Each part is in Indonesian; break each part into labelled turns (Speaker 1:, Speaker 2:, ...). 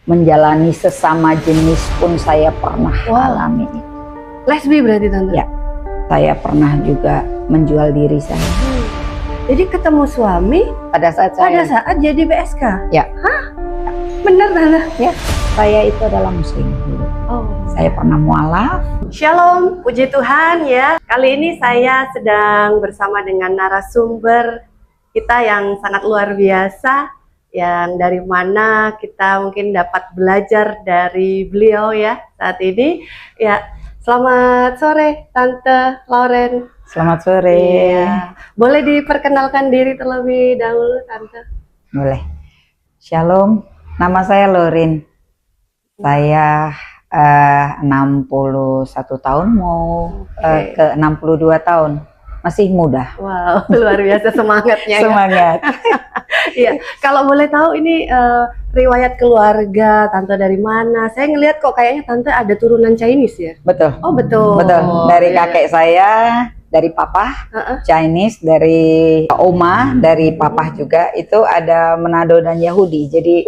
Speaker 1: menjalani sesama jenis pun saya pernah alami.
Speaker 2: Lesbi berarti Tante?
Speaker 1: Ya, saya pernah juga menjual diri saya.
Speaker 2: Jadi ketemu suami
Speaker 1: Pada saat
Speaker 2: jadi BSK?
Speaker 1: Ya.
Speaker 2: Hah? Bener Tante?
Speaker 1: Ya, saya itu adalah muslim dulu. Saya pernah mualaf.
Speaker 2: Shalom, puji Tuhan ya. Kali ini saya sedang bersama dengan narasumber kita yang sangat luar biasa, yang dari mana kita mungkin dapat belajar dari beliau ya saat ini. Ya, selamat sore Tante Lauren.
Speaker 1: Selamat sore.
Speaker 2: Ya. Boleh diperkenalkan diri terlebih dahulu Tante?
Speaker 1: Boleh. Shalom, nama saya Lauren. Saya 61 tahun mau ke 62 tahun. Masih muda.
Speaker 2: Wow, luar biasa semangatnya.
Speaker 1: Semangat.
Speaker 2: Iya, kalau boleh tahu ini riwayat keluarga Tante dari mana? Saya ngelihat kok kayaknya Tante ada turunan Chinese ya?
Speaker 1: Betul.
Speaker 2: Oh, betul.
Speaker 1: Betul. Dari kakek saya, dari papa Chinese, dari oma, dari papa juga itu ada Manado dan Yahudi. Jadi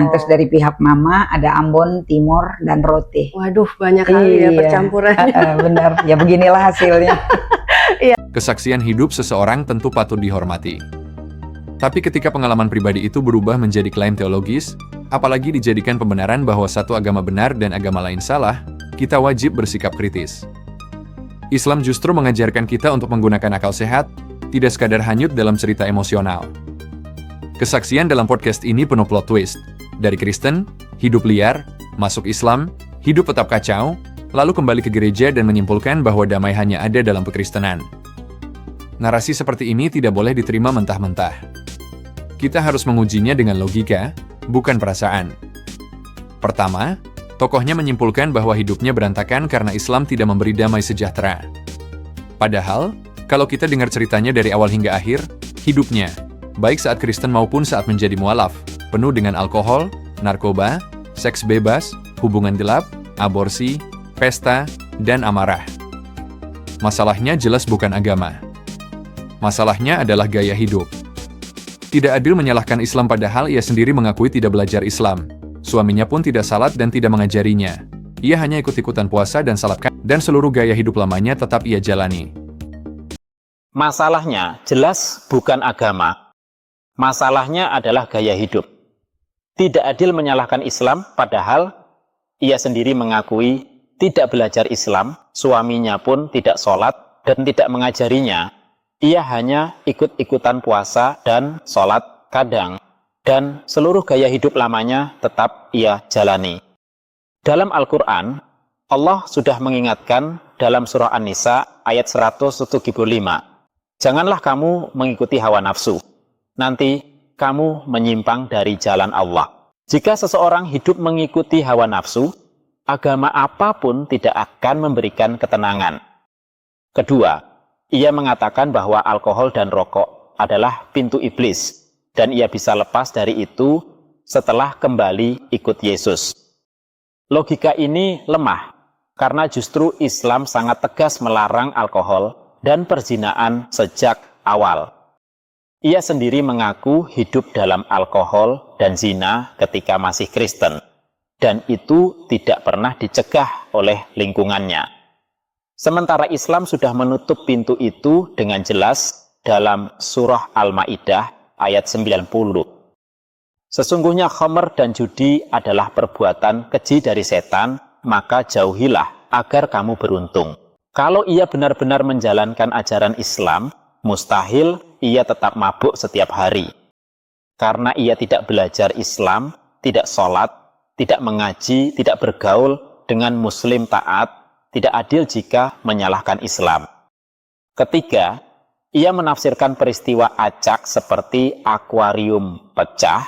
Speaker 1: terus dari pihak mama ada Ambon, Timor dan Rote.
Speaker 2: Waduh, banyak kali ya percampurannya.
Speaker 1: Benar. Ya beginilah hasilnya.
Speaker 3: Kesaksian hidup seseorang tentu patut dihormati. Tapi ketika pengalaman pribadi itu berubah menjadi klaim teologis, apalagi dijadikan pembenaran bahwa satu agama benar dan agama lain salah, kita wajib bersikap kritis. Islam justru mengajarkan kita untuk menggunakan akal sehat, tidak sekadar hanyut dalam cerita emosional. Kesaksian dalam podcast ini penuh plot twist. Dari Kristen, hidup liar, masuk Islam, hidup tetap kacau, lalu kembali ke gereja dan menyimpulkan bahwa damai hanya ada dalam kekristenan. Narasi seperti ini tidak boleh diterima mentah-mentah. Kita harus mengujinya dengan logika, bukan perasaan. Pertama, tokohnya menyimpulkan bahwa hidupnya berantakan karena Islam tidak memberi damai sejahtera. Padahal, kalau kita dengar ceritanya dari awal hingga akhir, hidupnya, baik saat Kristen maupun saat menjadi mualaf, penuh dengan alkohol, narkoba, seks bebas, hubungan gelap, aborsi, pesta, dan amarah. Masalahnya jelas bukan agama. Masalahnya adalah gaya hidup. Tidak adil menyalahkan Islam padahal ia sendiri mengakui tidak belajar Islam. Suaminya pun tidak salat dan tidak mengajarinya. Ia hanya ikut-ikutan puasa dan salat, dan seluruh gaya hidup lamanya tetap ia jalani.
Speaker 4: Masalahnya jelas bukan agama. Masalahnya adalah gaya hidup. Tidak adil menyalahkan Islam padahal ia sendiri mengakui tidak belajar Islam, suaminya pun tidak sholat dan tidak mengajarinya. Ia hanya ikut-ikutan puasa dan sholat kadang, dan seluruh gaya hidup lamanya tetap ia jalani. Dalam Al-Quran, Allah sudah mengingatkan dalam surah An-Nisa ayat 175, janganlah kamu mengikuti hawa nafsu, nanti kamu menyimpang dari jalan Allah. Jika seseorang hidup mengikuti hawa nafsu, agama apapun tidak akan memberikan ketenangan. Kedua, ia mengatakan bahwa alkohol dan rokok adalah pintu iblis, dan ia bisa lepas dari itu setelah kembali ikut Yesus. Logika ini lemah, karena justru Islam sangat tegas melarang alkohol dan perzinaan sejak awal. Ia sendiri mengaku hidup dalam alkohol dan zina ketika masih Kristen, dan itu tidak pernah dicegah oleh lingkungannya. Sementara Islam sudah menutup pintu itu dengan jelas dalam surah Al-Ma'idah ayat 90. Sesungguhnya khamr dan judi adalah perbuatan keji dari setan, maka jauhilah agar kamu beruntung. Kalau ia benar-benar menjalankan ajaran Islam, mustahil ia tetap mabuk setiap hari. Karena ia tidak belajar Islam, tidak sholat, tidak mengaji, tidak bergaul dengan muslim taat, tidak adil jika menyalahkan Islam. Ketiga, ia menafsirkan peristiwa acak seperti akuarium pecah,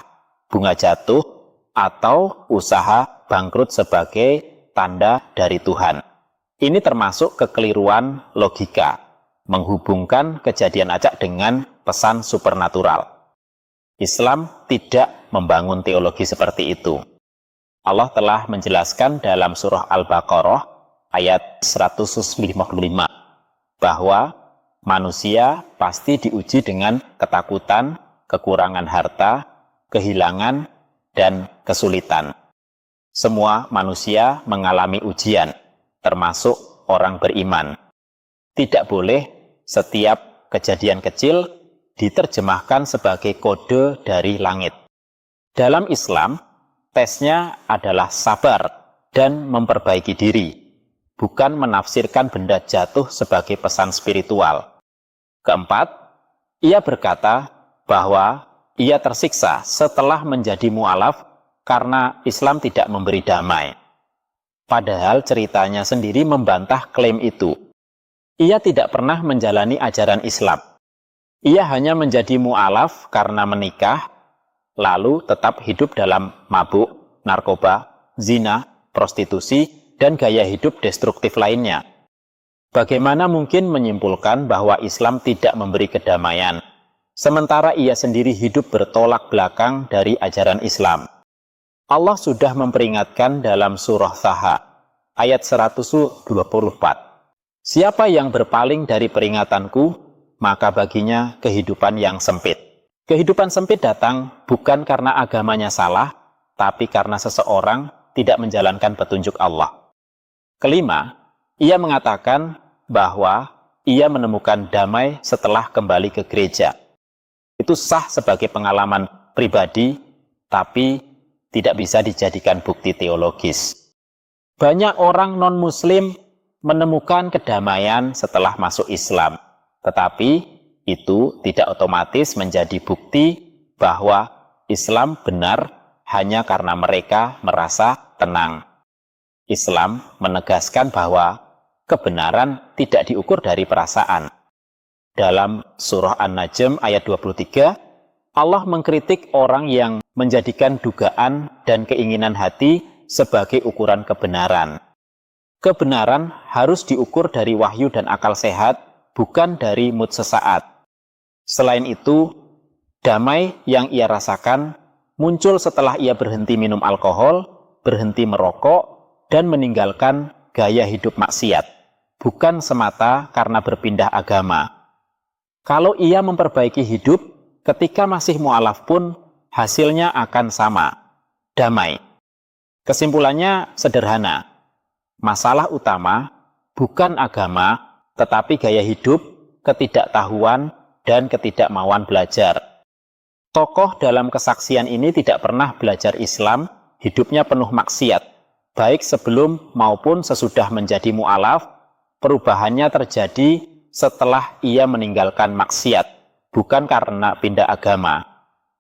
Speaker 4: bunga jatuh, atau usaha bangkrut sebagai tanda dari Tuhan. Ini termasuk kekeliruan logika, menghubungkan kejadian acak dengan pesan supernatural. Islam tidak membangun teologi seperti itu. Allah telah menjelaskan dalam surah Al-Baqarah ayat 155 bahwa manusia pasti diuji dengan ketakutan, kekurangan harta, kehilangan, dan kesulitan. Semua manusia mengalami ujian, termasuk orang beriman. Tidak boleh setiap kejadian kecil diterjemahkan sebagai kode dari langit. Dalam Islam, tesnya adalah sabar dan memperbaiki diri, bukan menafsirkan benda jatuh sebagai pesan spiritual. Keempat, ia berkata bahwa ia tersiksa setelah menjadi mu'alaf karena Islam tidak memberi damai. Padahal ceritanya sendiri membantah klaim itu. Ia tidak pernah menjalani ajaran Islam. Ia hanya menjadi mu'alaf karena menikah, lalu tetap hidup dalam mabuk, narkoba, zina, prostitusi, dan gaya hidup destruktif lainnya. Bagaimana mungkin menyimpulkan bahwa Islam tidak memberi kedamaian, sementara ia sendiri hidup bertolak belakang dari ajaran Islam? Allah sudah memperingatkan dalam surah Taha, ayat 124. Siapa yang berpaling dari peringatanku, maka baginya kehidupan yang sempit. Kehidupan sempit datang bukan karena agamanya salah, tapi karena seseorang tidak menjalankan petunjuk Allah. Kelima, ia mengatakan bahwa ia menemukan damai setelah kembali ke gereja. Itu sah sebagai pengalaman pribadi, tapi tidak bisa dijadikan bukti teologis. Banyak orang non-muslim menemukan kedamaian setelah masuk Islam, tetapi itu tidak otomatis menjadi bukti bahwa Islam benar hanya karena mereka merasa tenang. Islam menegaskan bahwa kebenaran tidak diukur dari perasaan. Dalam surah An-Najm ayat 23, Allah mengkritik orang yang menjadikan dugaan dan keinginan hati sebagai ukuran kebenaran. Kebenaran harus diukur dari wahyu dan akal sehat, bukan dari mood sesaat. Selain itu, damai yang ia rasakan muncul setelah ia berhenti minum alkohol, berhenti merokok, dan meninggalkan gaya hidup maksiat, bukan semata karena berpindah agama. Kalau ia memperbaiki hidup, ketika masih mu'alaf pun, hasilnya akan sama, damai. Kesimpulannya sederhana, masalah utama bukan agama, tetapi gaya hidup, ketidaktahuan, dan ketidakmauan belajar. Tokoh dalam kesaksian ini tidak pernah belajar Islam, hidupnya penuh maksiat, baik sebelum maupun sesudah menjadi mu'alaf. Perubahannya terjadi setelah ia meninggalkan maksiat, bukan karena pindah agama.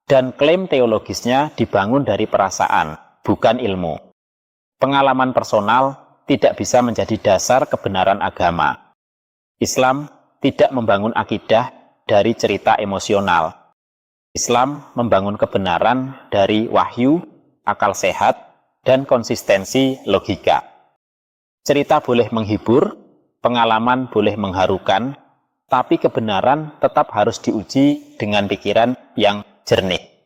Speaker 4: Dan klaim teologisnya dibangun dari perasaan, bukan ilmu. Pengalaman personal tidak bisa menjadi dasar kebenaran agama. Islam tidak membangun akidah dari cerita emosional. Islam membangun kebenaran dari wahyu, akal sehat, dan konsistensi logika. Cerita boleh menghibur, pengalaman boleh mengharukan, tapi kebenaran tetap harus diuji dengan pikiran yang jernih.